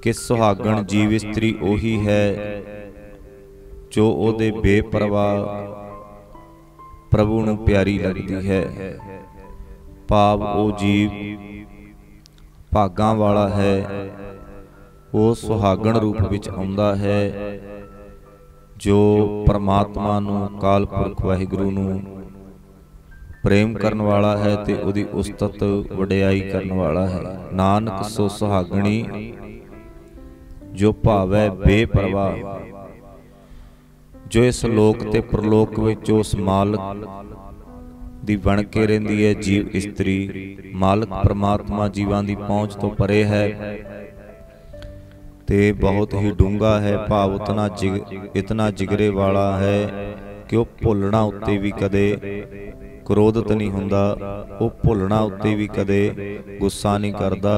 कि सुहागण जीव इस्त्री ओही है जो ओदे बेपरवाह प्रभु नूं प्यारी लगती है। भाव ओ जीव भागां वाला है, वो सुहागण रूप विच आउंदा है जो परमात्मा नूं काल पुरख वाहिगुरू नूं प्रेम करन वाला है ते उहदी उस्तत वडियाई करन वाला है। नानक सो सुहागणी जो भावै बेपरवाह, जो इस लोक ते परलोक विच उस मालक दी बन के रहिंदी है जीव इस्त्री। मालक परमात्मा जीवां दी पहुंच तो परे है ते बहुत ही डूंगा है। भाव इतना जिगरे वाला है कि वह भुलना उत्ते भी कदे क्रोधित नहीं हुंदा, वह भुलना उत्ते भी कदे गुस्सा नहीं करदा,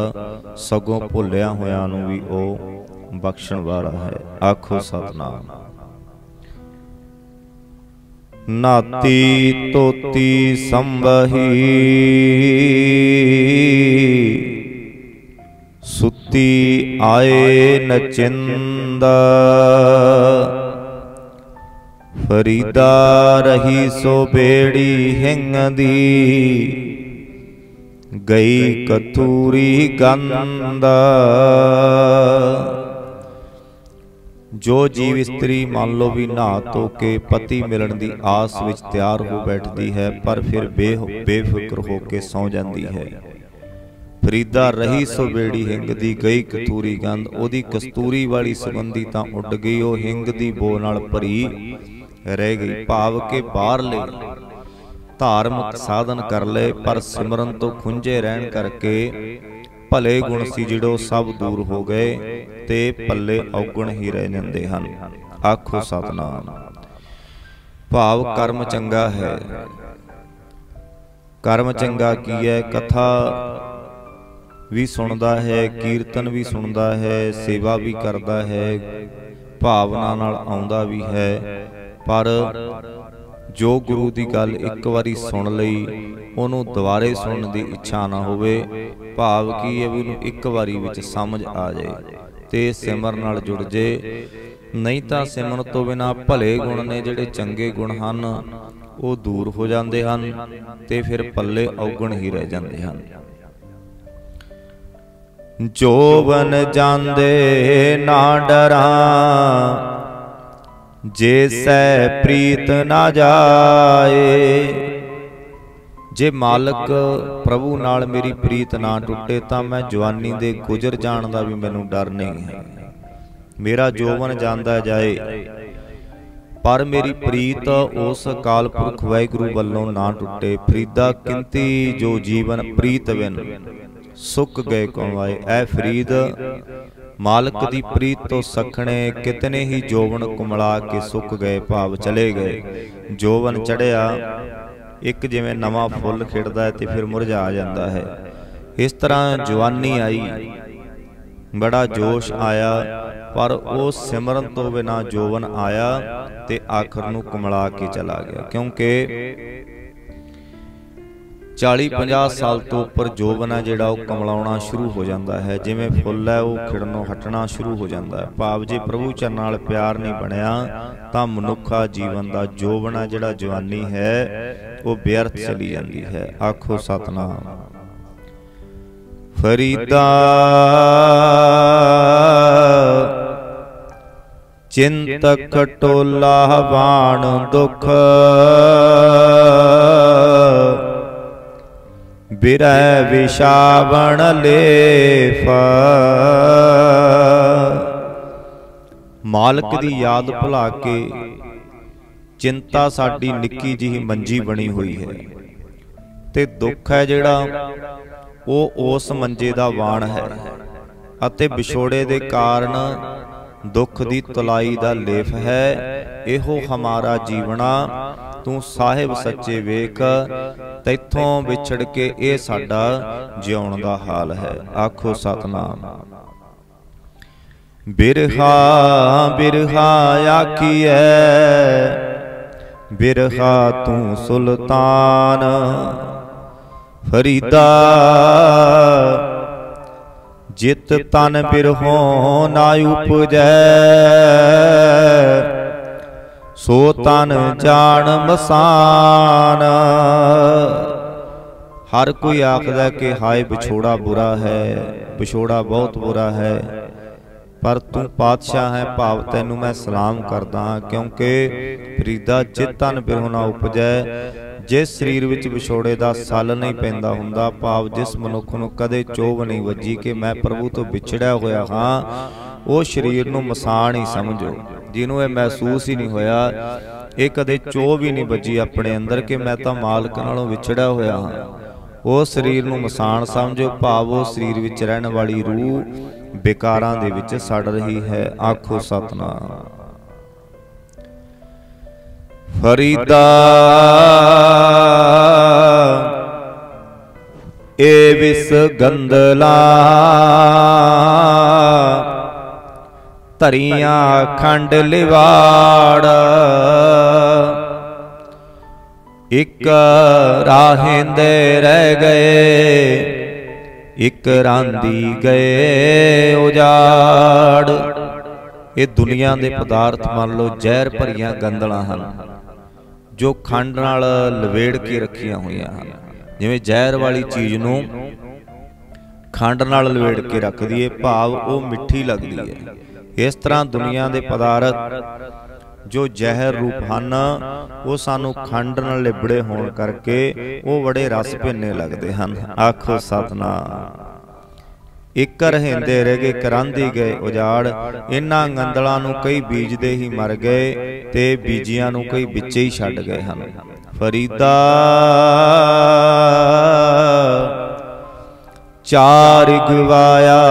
सगों भुलिया होया नूं भी वह बख्शण वाला है। आखो सतनाम। नाती तोती संबही सुती आए नचिंदा, फरीदा रही सो बेड़ी हिंगदी, गई कतूरी गंदा। जो जीव इस्त्री मान लो भी नहा धो के पति मिलन की आस विच तैयार हो बैठती है, पर फिर बेफिक्र होके सौ जाती है। फरीदा रही सो बेड़ी हिंगदी, गई कतूरी गंध। ओदी कस्तूरी वाली सुगंधी तां उड गई, वो हिंग दी बो नाल भरी रह गई। भाव के बाहरले धार्मिक साधन कर ले, पर सिमरन तो खुंझे रहन करके भले गुण सी जिहड़े सब दूर हो गए ते पल्ले औगण ही रह जांदे हन। आखो सतनाम। भाव कर्म चंगा है। कर्म चंगा की है? कथा भी सुनदा है, कीर्तन भी सुनदा है, सेवा भी करदा है, भावना नाल आउंदा भी है। पर जो गुरु की गल एक बारी सुन लई, उहनूं दुबारे सुनने की इच्छा ना होवे। भाव की है भी उहनूं एक बारी विच समझ आ जाए ते सिमरन नाल जुड़ जे। नहीं तां सिमरन तो बिना भले गुण ने जिहड़े चंगे गुण हन वो दूर हो जाते हैं ते फिर पल्ले औगण ही रह जाते हैं। जोवन जांदे ना डरा, जे सै प्रीत ना जाए। जे मालक प्रभु नाल मेरी प्रीत ना टुटे तां मैं जवानी दे गुजर जाण दा भी मैनूं डर नहीं है। मेरा जोवन जांदा जाए पर मेरी प्रीत उस अकाल पुरख वाहिगुरू वल्लों ना टुटे। फरीदा किंती जो जीवन प्रीत बिन सुख गए कौवाए। ऐ फरीद मालक दी प्रीत तो सखणे कितने ही जोवन कुमला के सुक गए, भाव चले गए। जोवन चढ़िया एक जिवें नवां फुल खिड़दा है ते फिर मुरझा जाता है, इस तरह जवानी आई, बड़ा जोश आया, पर वो सिमरन तो बिना जोवन आया ते आखिर नूं कुमला के चला गया। क्योंकि 40-50 साल तो उपर जोवन है जिहड़ा वो कमलाउणा शुरू हो जाता है। जिवें फुल है वो खिड़नों हटना शुरू हो जाता है। भाव जे प्रभु चरण नाल प्यार नहीं बनया तां मनुखा जीवन दा जोवन है जिहड़ा जवानी है वो व्यर्थ चली जाती है। आखो सतनाम। फरीदा चिंतक टोला बाण दुख, बिरह विषावण लेफ। मालक दी याद भुला के चिंता साडी निक्की जी मंजी बनी हुई है ते दुख है जिहड़ा वो उस मंजे दा वाण है अते विछोड़े दे कारण दुख दी तुलाई दा लेफ है। इहो हमारा जीवना तू साहिब सच्चे वेख, तैथों विछड़ के ये साडा जिउण दा हाल है। आखो सतनाम। बिरहा बिरहा आखिए, बिरहा तू सुल्तान। फरीदा जित तन बिरहों ना उपजै, सो तन जान मसान। हर कोई आखदा कि हाय विछोड़ा बुरा है, विछोड़ा बहुत बुरा है, पर तू पातशाह है, भाव तैनू मैं सलाम करदा हाँ, क्योंकि फरीदा जित तन बिरहों ना उपजै, जिस शरीर विच विछोड़े दा सल नहीं पैंदा हुंदा, भाव जिस मनुख नूं कदे चोभ नहीं वजी कि मैं प्रभु तो विछड़िया होया हाँ, वो शरीर नूं मसान ही समझो। जिन्हों ये महसूस ही नहीं होया, ये कदे चोभ ही नहीं वजी अपने अंदर कि मैं तो मालक नालों विछड़िया होया हाँ, वो शरीर नूं मसान समझो, भाव वो शरीर विच रहण वाली रूह बेकारां दे विच सड़ रही है। आखो सतनाम। फरीदा ए विस गंदला, धरियां खंड लिवाड़, एक राहेंदे रह गए, एक रांदी गए उजाड़। ये दुनिया दे पदार्थ मान लो जहर भरियां गंदलां हन, जो खंड नाल लवेड़ के रखियां हुईयां हन। जिवें जहर वाली चीज़ नूं खंड नाल लवेड़ के रख दईए, भाव वो मिठी लगदी है। इस तरह दुनिया दे पदार्थ जो जहर रूप हन, वो सानू खंड नाल लिबड़े होण करके वो बड़े रस भीने लगदे हन। आखो सतनाम। एक रहेंदे रह गए, करांदी गए उजाड़। इन्हां गंदलां नूं कई बीजदे ही मर गए, ते बीजियां नूं कई विचे ही छड्ड गए हन। फरीदा चार गवाया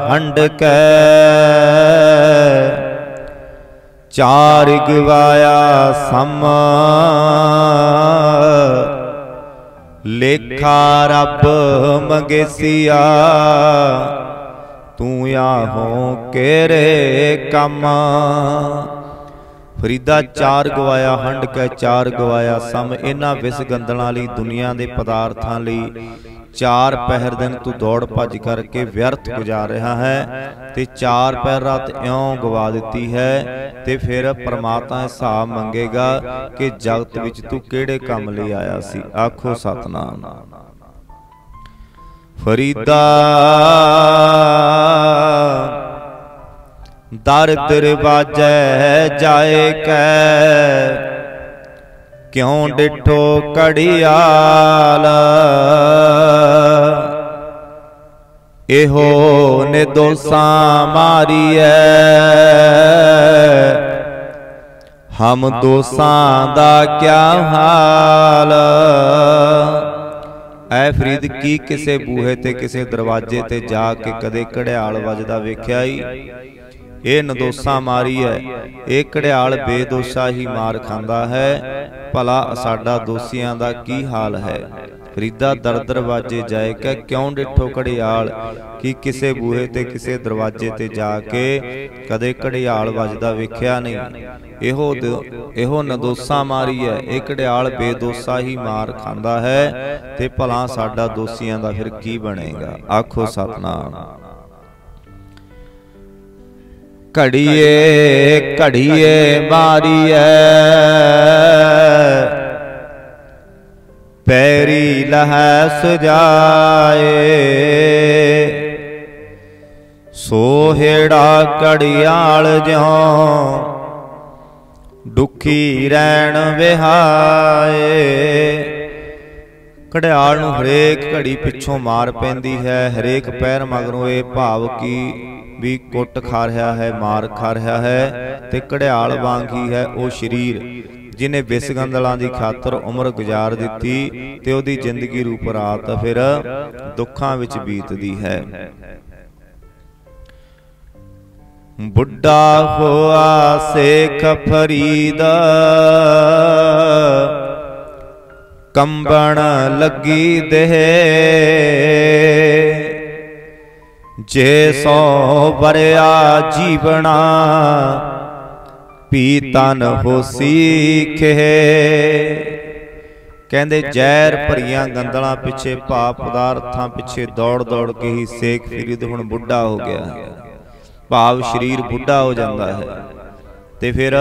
हंड कै, चार गवाया सम, लेखा रब मंगेसिया, तू आहों केरे कम। फरीदा चार गवाया हंड कै, चार गवाया सम। इन्हां विस गंदलां लई, दुनिया दे पदार्थां लई चार पहर दिन तू दौड़ भज करके व्यर्थ गुजार रहा है, ते चार पहर रात इउं गवा दिती है, ते फिर परमात्मा हिसाब मंगेगा कि जगत विच तू किहड़े काम लई आया सी। आखो सतनाम। फरीदा दर दरवाजे जाए कै, क्यों डिठो कड़ियाल, एहो निर्दोषा मारिए, हम दोषां दा क्या हाल। ऐ फरीद की किसे बूहे ते किसे दरवाजे ते जाके कदे घड़ियाल वजदा वेख्या ही? ये निर्दोषा मारी है, ये घड़ियाल बेदोषा ही मार खांदा है, भला साडा दोषियां दा की हाल है। फरीदा दर दरवाजे जाए कै, क्यों डिठो घड़ियाल, कि किसे बूहे ते किसे दरवाजे ते जाके कदे घड़ियाल वजदा वेख्या नहीं। इहो निर्दोषा मारी है, ये घड़ियाल बेदोषा ही मार खांदा है, ते भला साडा दोषियां दा फिर की बनेगा। आखो सतनाम। घड़िए घड़िए मारिए, पैरी लह सजाए, सोहेड़ा घड़ियाल ज्यों दुखी रैण विहाए। घड़ियाल नूं हरेक घड़ी पिछों मार पैंदी है, हरेक पैर मगरों ये भाव की भी कुट खा रहा है, मार खा रहा है, ते घड़ियाल वांग ही है वो शरीर जिन्हें विस गंदलां दी खातर उम्र गुजार दिती, ते ओदी जिंदगी रूप रात फिर दुखां विच बीतदी है। बुढ़ा होआ शेख फरीद, कंबण लगी देह, जे सौ वरिया जीवना, पीतन हो सीखे। ਕਹਿੰਦੇ ਜ਼ਹਿਰ ਭਰੀਆਂ ਗੰਦਲਾਂ ਪਿੱਛੇ, ਪਾਪ ਪਦਾਰਥਾਂ ਪਿੱਛੇ ਦੌੜ ਦੌੜ ਕੇ ਹੀ ਸ਼ੇਖ ਫਰੀਦ ਹੁਣ ਬੁੱਢਾ ਹੋ ਗਿਆ। ਭਾਵ ਸਰੀਰ ਬੁੱਢਾ ਹੋ ਜਾਂਦਾ ਹੈ ਤੇ ਫਿਰ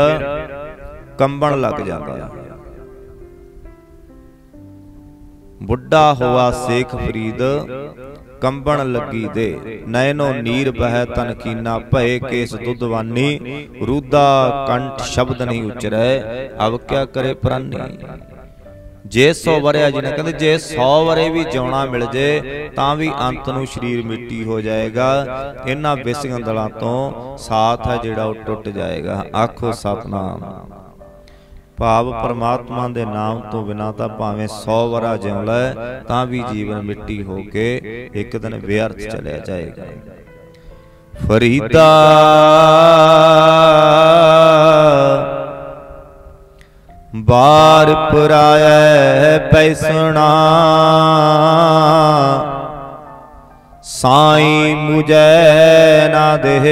ਕੰਬਣ ਲੱਗ ਜਾਂਦਾ ਹੈ। ਬੁੱਢਾ ਹੋਆ ਸ਼ੇਖ ਫਰੀਦ ਕੰਬਣ ਲੱਗੀ ਦੇ, ਨੈਨੋ ਨੀਰ ਬਹਿ ਤਨ ਕੀਨਾ, ਭਏ ਕੇਸ ਦੁੱਧਵਾਨੀ, ਰੂਦਾ ਕੰਠ ਸ਼ਬਦ ਨਹੀਂ ਉਚਰੈ, ਅਬ ਕਿਆ ਕਰੇ ਪ੍ਰਾਨੀ। ਜੇ 100 ਵਰਿਆ ਜੀ ਨੇ ਕਹਿੰਦੇ ਜੇ 100 ਵਰੇ ਵੀ ਜਿਉਣਾ ਮਿਲ ਜੇ ਤਾਂ ਵੀ ਅੰਤ ਨੂੰ ਸਰੀਰ ਮਿੱਟੀ ਹੋ ਜਾਏਗਾ। ਇਹਨਾਂ ਵਿਸਗੰਦਲਾਂ ਤੋਂ ਸਾਥ ਹੈ ਜਿਹੜਾ ਉਹ ਟੁੱਟ ਜਾਏਗਾ। ਆਖੋ ਸਤਨਾਮ। ਭਾਵ ਪਰਮਾਤਮਾ ਦੇ ਨਾਮ ਤੋਂ ਬਿਨਾਂ ਤਾਂ ਭਾਵੇਂ 100 ਵਰਾ ਜਿਉ ਲੈ ਤਾਂ ਵੀ ਜੀਵਨ ਮਿੱਟੀ ਹੋ ਕੇ ਇੱਕ ਦਿਨ ਵਿਅਰਥ ਚਲਿਆ ਜਾਏਗਾ। ਫਰੀਦਾ ਬਾਰ ਪੁਰਾਇ ਪੈਸਣਾ, ਸਾਈਂ ਮੁਝੈ ਨਾ ਦੇਹ,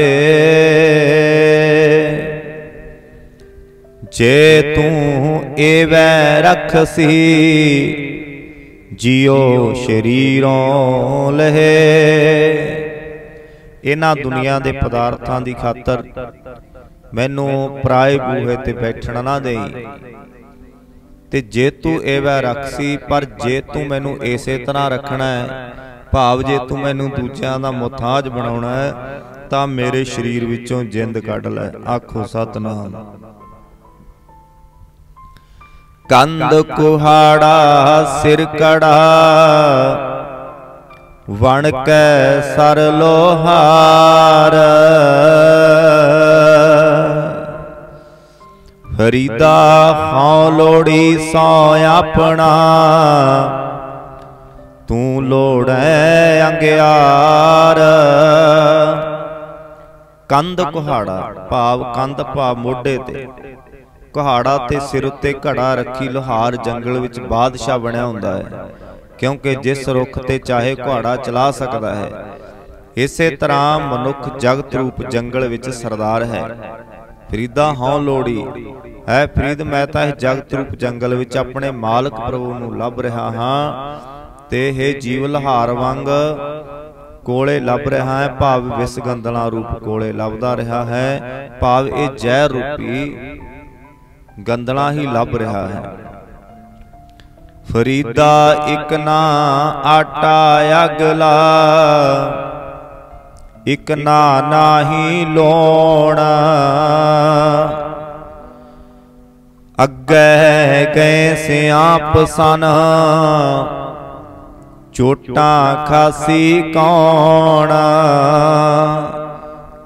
ਜੇ ਤੂੰ ਏਵੈ ਰਖਸੀ, ਜਿਉ ਸ਼ਰੀਰੋਂ ਲਹੇ। ਇਹਨਾਂ ਦੁਨੀਆ ਦੇ ਪਦਾਰਥਾਂ ਦੀ ਖਾਤਰ ਮੈਨੂੰ ਪਰਾਏ ਬੂਹੇ ਤੇ ਬੈਠਣ ਨਾ ਦੇਈ, ਤੇ ਜੇ ਤੂੰ ਏਵੈ ਰਖਸੀ, ਪਰ ਜੇ ਤੂੰ ਮੈਨੂੰ ਇਸੇ ਤਰ੍ਹਾਂ ਰੱਖਣਾ ਹੈ, ਭਾਵ ਜੇ ਤੂੰ ਮੈਨੂੰ ਦੂਜਿਆਂ ਦਾ ਮੁਹਤਾਜ ਬਣਾਉਣਾ ਹੈ, ਤਾਂ ਮੇਰੇ ਸਰੀਰ ਵਿੱਚੋਂ ਜਿੰਦ ਕੱਢ ਲੈ। ਆਖੋ ਸਤਨਾਮ। ਕੰਧ ਕੁਹਾੜਾ ਸਿਰ ਕੜਾ, ਵਣ ਕੈ ਸਰ ਲੋਹਾਰ, ਫਰੀਦਾ ਹਉ ਲੋੜੀ ਸੋ ਆਪਣਾ, ਤੂੰ ਲੋੜੈ ਅੰਗਿਆਰ। ਕੰਧ ਕੁਹਾੜਾ ਭਾਵ ਕੰਧ ਭਾਵ ਮੋਢੇ ਤੇ, ਕੁਹਾੜਾ ਤੇ ਸਿਰ ਉੱਤੇ ਘੜਾ ਰੱਖੀ ਲੋਹਾਰ ਜੰਗਲ ਵਿੱਚ ਬਾਦਸ਼ਾਹ ਬਣਿਆ ਹੁੰਦਾ ਹੈ, ਕਿਉਂਕਿ ਜਿਸ ਰੁੱਖ ਤੇ ਚਾਹੇ ਕੁਹਾੜਾ ਚਲਾ ਸਕਦਾ ਹੈ। ਇਸੇ ਤਰ੍ਹਾਂ ਮਨੁੱਖ ਜਗਤ ਰੂਪ ਜੰਗਲ ਵਿੱਚ ਸਰਦਾਰ ਹੈ। ਫਰੀਦਾ ਹਉ ਲੋੜੀ ਹੈ ਫਰੀਦ, ਮੈਂ ਤਾਂ ਇਹ ਜਗਤ ਰੂਪ ਜੰਗਲ ਵਿੱਚ ਆਪਣੇ ਮਾਲਕ ਪ੍ਰਭੂ ਨੂੰ ਲੱਭ ਰਿਹਾ ਹਾਂ, ਤੇ ਇਹ ਜੀਵ ਲੋਹਾਰ ਵਾਂਗ ਕੋਲੇ ਲੱਭ ਰਿਹਾ ਹੈ, ਭਾਵ ਵਿਸਗੰਦਲਾਂ ਰੂਪ ਕੋਲੇ ਲੱਭਦਾ ਰਿਹਾ ਹੈ, ਭਾਵ ਇਹ ਜ਼ਹਿਰ ਰੂਪੀ ਗੰਦਲਾਂ ਹੀ ਲੱਭ ਰਿਹਾ ਹੈ। ਫਰੀਦਾ ਇਕ ਨਾ ਆਟਾ ਅਗਲਾ, ਇਕ ਨਾ ਨਾਹੀ ਲੋਣ, ਅੱਗੇ ਗਏ ਸਿਆਪ ਸਨ, ਚੋਟਾਂ ਖਾਸੀ ਕੌਣ।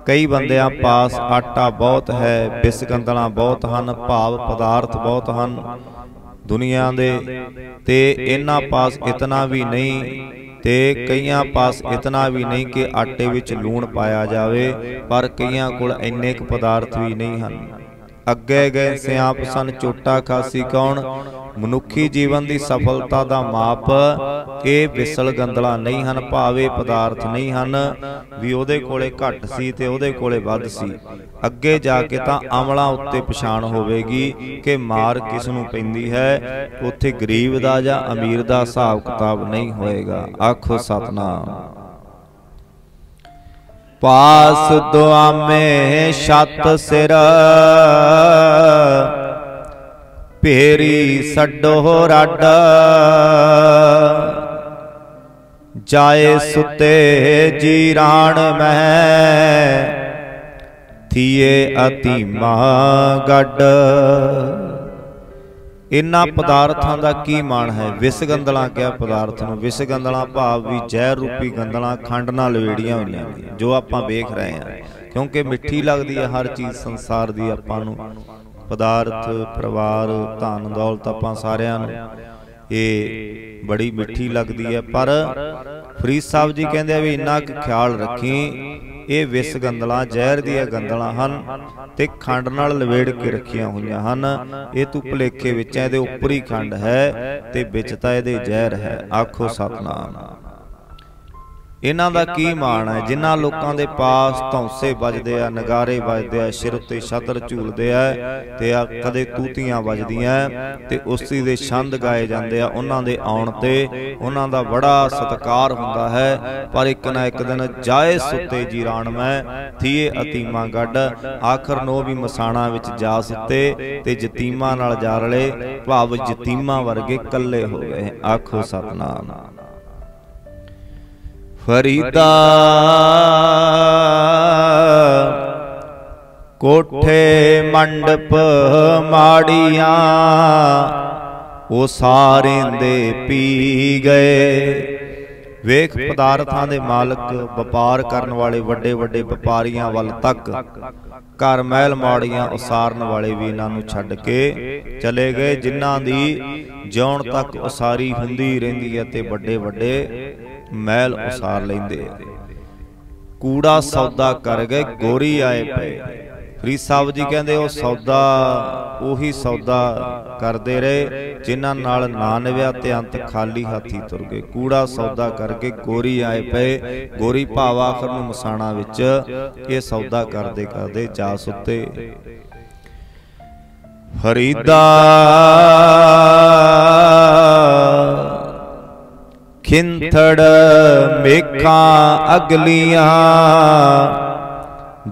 ਕਈ ਬੰਦਿਆਂ ਪਾਸ ਆਟਾ ਬਹੁਤ ਹੈ, ਵਿਸਗੰਦਲਾਂ ਬਹੁਤ ਹਨ, ਭਾਵ ਪਦਾਰਥ ਬਹੁਤ ਹਨ ਦੁਨੀਆ ਦੇ, ਤੇ ਇਹਨਾਂ ਪਾਸ ਇਤਨਾ ਵੀ ਨਹੀਂ, ਤੇ ਕਈਆਂ ਪਾਸ ਇਤਨਾ ਵੀ ਨਹੀਂ ਕਿ ਆਟੇ ਵਿੱਚ ਲੂਣ ਪਾਇਆ ਜਾਵੇ, ਪਰ ਕਈਆਂ ਕੋਲ ਇੰਨੇ ਕੁ ਪਦਾਰਥ ਵੀ ਨਹੀਂ ਹਨ। ਅੱਗੇ ਗਏ ਸਿਆਪ ਸਨ, ਚੋਟਾ ਖਾਸੀ ਕੌਣ। ਮਨੁੱਖੀ ਜੀਵਨ ਦੀ ਸਫਲਤਾ ਦਾ ਮਾਪ ਇਹ ਵਿਸਲ ਗੰਦਲਾਂ ਨਹੀਂ ਹਨ, ਭਾਵੇਂ ਪਦਾਰਥ ਨਹੀਂ ਹਨ ਵੀ ਉਹਦੇ ਕੋਲੇ ਘੱਟ ਸੀ ਤੇ ਉਹਦੇ ਕੋਲੇ ਵੱਧ ਸੀ। ਅੱਗੇ ਜਾ ਕੇ ਤਾਂ ਅਮਲਾਂ ਉੱਤੇ ਪਛਾਣ ਹੋਵੇਗੀ ਕਿ ਮਾਰ ਕਿਸ ਨੂੰ ਪੈਂਦੀ ਹੈ। ਉੱਥੇ ਗਰੀਬ ਦਾ ਜਾਂ ਅਮੀਰ ਦਾ ਹਿਸਾਬ ਕਿਤਾਬ ਨਹੀਂ ਹੋਏਗਾ। ਆਖੋ ਸਤਨਾਮ। ਪਾਸ ਦੁਆਮੇ ਛੱਤ ਸਿਰ, ਭੇਰੀ ਛੱਡੋ ਰੱਡ, ਜਾਏ ਸੁਤੇ ਜੀਰਾਣ ਮਹਿ, ਥੀਏ ਅਤੀਮਾ ਗੱਡ। ਇਹਨਾਂ ਪਦਾਰਥਾਂ ਦਾ ਕੀ ਮਾਣ ਹੈ। ਵਿਸਗੰਦਲਾਂ ਕਿਹਾ ਪਦਾਰਥ ਨੂੰ, ਵਿਸਗੰਦਲਾਂ ਭਾਵ ਵੀ ਜ਼ਹਿਰ ਰੂਪੀ ਗੰਦਲਾਂ ਖੰਡ ਨਾਲ ਲਵੇੜੀਆਂ ਹੋਈਆਂ ਜੋ ਆਪਾਂ ਵੇਖ ਰਹੇ ਹਾਂ, ਕਿਉਂਕਿ ਮਿੱਠੀ ਲੱਗਦੀ ਹੈ ਹਰ ਚੀਜ਼ ਸੰਸਾਰ ਦੀ ਆਪਾਂ ਨੂੰ, ਪਦਾਰਥ, ਪਰਿਵਾਰ, ਧਨ ਦੌਲਤ ਆਪਾਂ ਸਾਰਿਆਂ ਨੂੰ ਇਹ ਬੜੀ ਮਿੱਠੀ ਲੱਗਦੀ ਹੈ। ਪਰ ਫਰੀਦ ਸਾਹਿਬ ਜੀ ਕਹਿੰਦੇ ਆ ਵੀ ਇੰਨਾ ਕੁ ਖਿਆਲ ਰੱਖੀ, ਇਹ ਵਿਸਗੰਦਲਾਂ ਜ਼ਹਿਰ ਦੀਆਂ ਗੰਦਲਾਂ ਹਨ ਤੇ ਖੰਡ ਨਾਲ ਲਵੇੜ ਕੇ ਰੱਖੀਆਂ ਹੋਈਆਂ ਹਨ। ਇਹ ਤੂੰ ਭੁਲੇਖੇ ਵਿੱਚ ਇਹਦੇ ਉੱਪਰ ਹੀ ਖੰਡ ਹੈ ਤੇ ਵਿੱਚ ਤਾਂ ਇਹਦੇ ਜ਼ਹਿਰ ਹੈ। ਆਖੋ ਸਤਨਾਮ। इन्हां दा की मान है। जिन्हां लोकां दे पास धौंसे बजदे आ, नगारे बजदे आ, सिर उत्ते छतर झूलदे आ ते कदे तूतियां वजदियां ते उस्ती दे छंद गाए जांदे आ, उन्हां दे आउण ते उन्हां दा बड़ा सत्कार हुंदा है। पर एक ना एक दिन जाए सुते जीरान मैं थीए अतीमा गढ़, आखर नो भी मसाणा विच जा सुते ते जतीमा नाल जा रले, भाव जतीमा वर्गे कल्ले हो गए। आखो सतनाम। फरीदा कोठे मंडप माड़ियां वो सारे दे पी गए। वेख पदार्थां दे मालक व्यापार करन वाले वड्डे वड्डे व्यापारियां वल तक घर महल माड़ियां उसारन वाले भी इन्हां नूं छड्ड के चले गए, जिन्हां दी जिउण तक उसारी हुंदी रहिंदी है ते वड्डे वड्डे महल उसार लेंदे। कूड़ा सौदा कर गए, गोरी आए पे। फरीद साहब जी कहते वो सौदा उही सौदा करते रहे जिन्हां नाल ना निव्या ते अंत खाली हाथी तुर गए। कूड़ा सौदा करके गोरी आए पे। गोरी भाव आखर नूं मसाणा विच ये सौदा करदे करदे जा सुते। फरीदा खिंथड़ मेखा अगलियां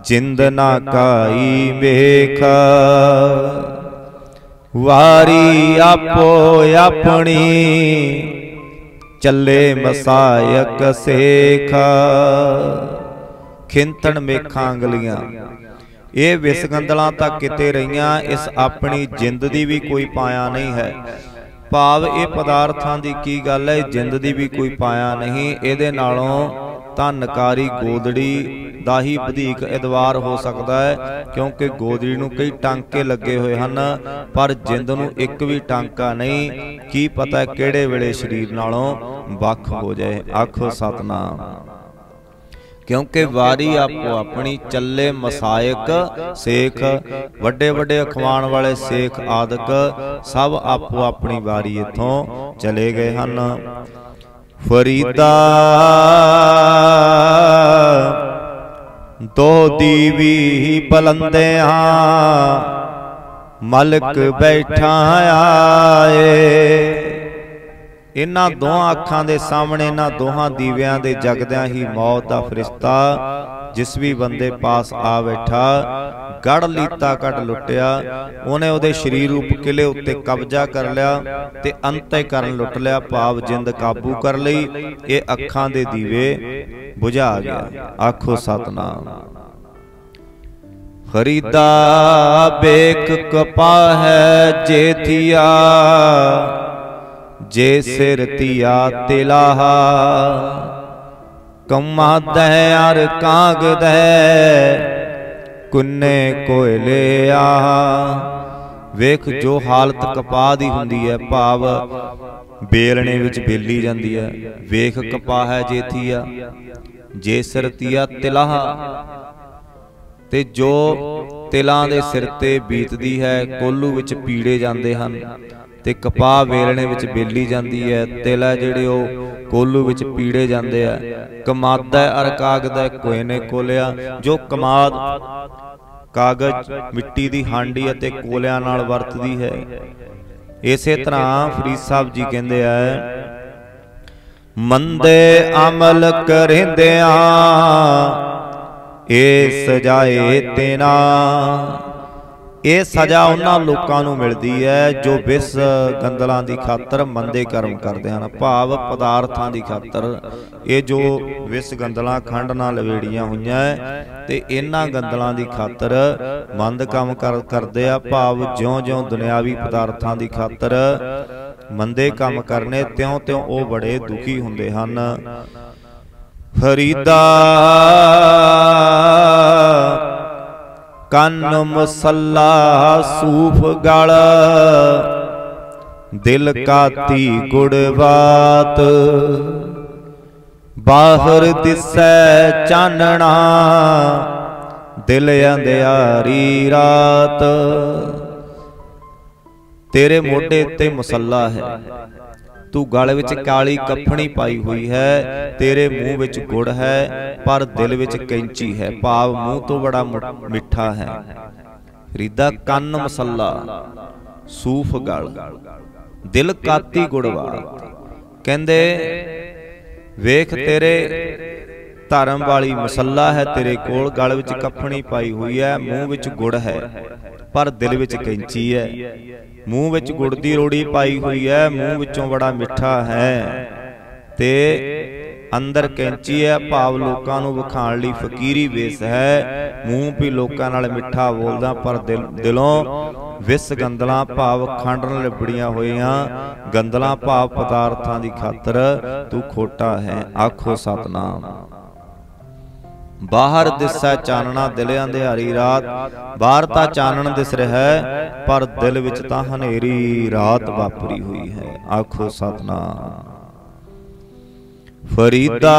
जिंद ना काई वेख, वारी आपो अपनी चले मसायक सेख। खिंथड़ मेखा अंगलियां ये विसगंदलां तक किते रहियां, इस अपनी जिंद दी भी कोई पाया नहीं है। भाव ये पदार्थां दी की गल है, जिंद दी भी कोई पाया नहीं। इहदे नालों तां नकारी गोदड़ी दा ही वधीक एतवार हो सकता है, क्योंकि गोदड़ी नूं कई टांके लगे हुए हैं पर जिंद नूं एक भी टांका नहीं। की पता किहड़े वेले शरीर नालों वख हो जाए। आखो सतनाम। क्योंकि वारी आपो अपनी चले मसायक सेख, वड्डे वड्डे अखवाण वाले सेख आदक सब आपो अपनी वारी इथों चले गए हैं। फरीदा दो दीवी बुलंदियां मलक बैठा आए। इन्हां दोहां अखां दे सामने इन्हां दोहां दीवियां दे जगदियां ही मौत दा फरिश्ता जिस भी बंदे पास आ बैठा गढ़ लीता कट लुटिया। उन्हें उहदे शरीर रूप किले उत्ते कब्जा कर लिया ते अंते करन लुट लिया, भाव जिंद काबू कर लई। ये अखां दे दीवे बुझा गया। आखो सतनाम। फरीदा बेक कपा है जेथिया जे सिर तिया तिलाहा, कम्मा दे अर काग दे कुन्ने कोयले आ। वेख जो हालत कपा दी हुंदी है, भाव बेलने विच बेली जांदी है। वेख कपा है जेथिया जे सिर तिया तिलाहा, ते जो तिलां दे सिर ते बीतदी है कोलू विच पीड़े जांदे हन ते कपा वेलणे विच बेली जांदी है। तिल है जिहड़े ओ कोलू विच पीड़े जांदे आ। कमाद है अर कागद है कोई ने कोलिया। जो कमाद कागज मिट्टी दी हांडी अते कोलियां नाल वरतदी है, इसे तरह फरीद साहब जी कहंदे आ मंदे अमल करेंदियां ए सजाए तेना। ये सजा उन्हां लोकां नूं मिलदी है जो विस गंदलां दी खातर मंदे कर्म करदे हन, भाव पदार्थां दी खातर। ये जो विस गंदलां खंड नाल लवेड़ियां होईयां ते इन्हां गंदलां दी खातर मंद काम करदे आ, भाव ज्यों ज्यों दुनियावी पदार्थां दी खातर मंदे काम करने त्यों त्यों वो बड़े दुखी हुंदे हन। फरीदा कन मसल्ला सूफ गल दिल काती गुड़बात, बाहर दिसै चानना दिल अंधियारी रात। तेरे मोढे ते मसल्ला है, तू गल विच काली कफनी पाई हुई है, तेरे मूँह विच गुड़ है पर दिल विच कैंची है। भाव मूँह तो बड़ा मिठा है। रीदा कन्न मसला सूफ गल, दिल काती गुड़वाल। कहंदे वेख तेरे धर्म वाली मसला है तेरे कोल, गल विच कफनी पाई हुई है, मूँह विच गुड़ है पर दिल विच कैंची है। मूँह विच गुड़ दी रोड़ी पाई हुई है, मूँह विचों बड़ा मिठा है ते अंदर कैंची है। भाव लोकां नूं विखाण लई फकीरी वेस है। मूँह भी लोकां नाल मिठा बोलदा पर दिलों विस गंदलां, भाव खंड नाल लिबड़ियां होईयां गंदलां, भाव पदार्थां दी खातर तू खोटा है। आखो सतनाम। बाहर दिसै चानना दिल अंधेरी रात, बाहर तां चानन दिस रहा है पर दिल विच तां हनेरी रात वापरी हुई है। आखो सतनाम। फरीदा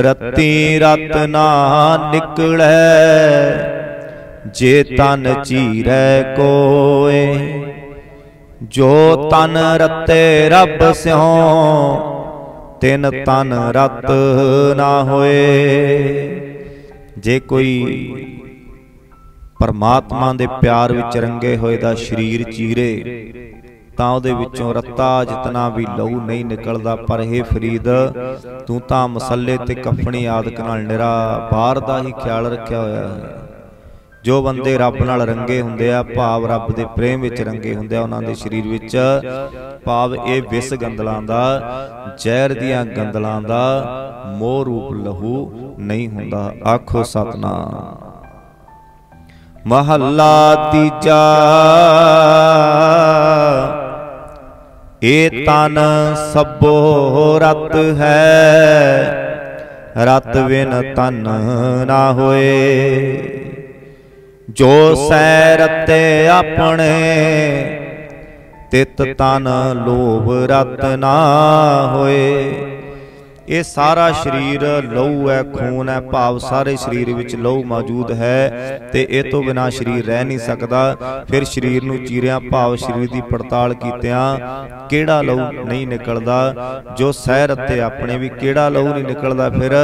रत्ती रत ना निकलै, जे तन चीरै कोय, जो तन रते रब स्यों, तिन तन रत ना होए। जे कोई परमात्मा दे प्यार विच रंगे होए दा शरीर चीरे तां उहदे विचों रत्ता जितना भी लहू नहीं निकलदा। पर हे फरीद तू तां मसले ते कफनी आदक नाल निरा बाहर दा ही ख्याल रखिया होया है। जो बंदे रब नाल रंगे हुंदे आ, भाव रब दे प्रेम विच रंगे हुंदे आ, उन्हां दे शरीर विच भाव ये विस गंदलां दा, जहर दियां गंदलां दा मोह रूप लहू नहीं हुंदा। आखो सतनाम। महला तीजा ए तन सबो रत है, रत बिन तन ना होए। जो सैरते अपने तित तन लोभ रत ना होए। ये सारा शरीर लहू है, खून है, भाव सारे शरीर विच लहू मौजूद है ते ए तो बिना शरीर रह नहीं सकता। फिर शरीर नूं चीरिया भाव शरीर की पड़ताल कीतियां केड़ा लहू नहीं निकलदा। जो सह रते अपने भी केड़ा लहू नहीं निकलदा। फिर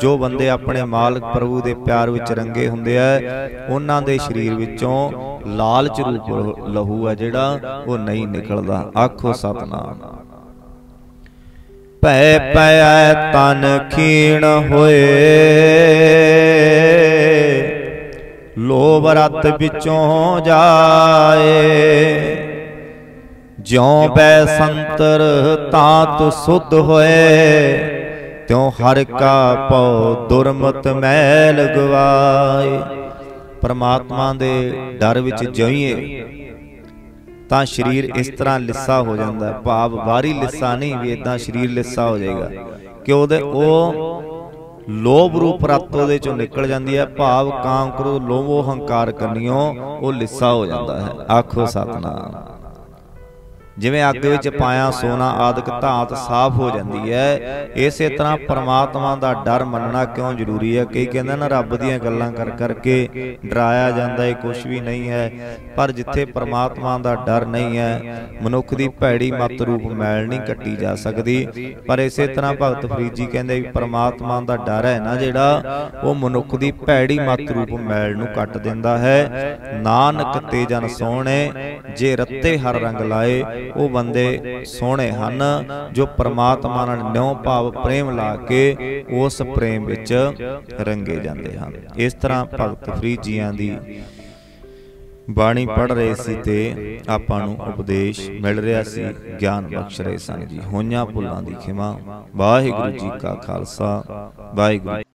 जो बंदे अपने मालक प्रभु के प्यार विच रंगे हुंदे आ उन्हां दे शरीर विचों लालच रूप लहू है जिहड़ा वो नहीं निकलदा। आखो सतनाम। पै पै तन खीण होए, लोभ रत विचों जाए। ज्यों बै संतर तांत सुध होए, त्यों हर का पौ दुरमत मैल गवाए। परमात्मा दे डर विच जोईए ਤਾਂ शरीर इस तरह लिस्सा हो जाता है। भाव बाहरी लिस्सा नहीं भी इदा शरीर लिस्सा हो जाएगा कि वो लोभ रूप रत ਉਹਦੇ ਚੋਂ निकल जाती है। भाव काम करो लोभो हंकार करनियो वो लिस्सा हो जाता है। आखो सतनाम। जिवें अग विच पाया सोना आदਿਕ धात साफ हो जाती है, इस तरह परमात्मा का डर मनना क्यों जरूरी है। कई कहते ना रब दीयां गल्लां कर करके डराया जाता है, कुछ भी नहीं है। पर जिथे परमात्मा का डर नहीं है मनुख की भैड़ी मत रूप मैल नहीं कट्टी जा सकती। पर इस तरह भगत फरीद जी कहते भी परमात्मा का डर है ना जिहड़ा वो मनुख की भैड़ी मत रूप मैल नूं कट दिंदा है। नानक ते जन सोहणे जे रत्ते हर रंग लाए, वो बंदे सोहणे हन जो परमात्मा नाल न्यों भाव प्रेम ला के उस प्रेम विच रंगे जाते हैं। इस तरह भगत फरीद जियां दी बाणी पढ़ रहे सी ते आपां नूं उपदेश मिल रहा सी, ज्ञान बख्श रहे सन जी। होइयां भुलां दी खिमा। वाहिगुरू जी का खालसा वाहिगुरू।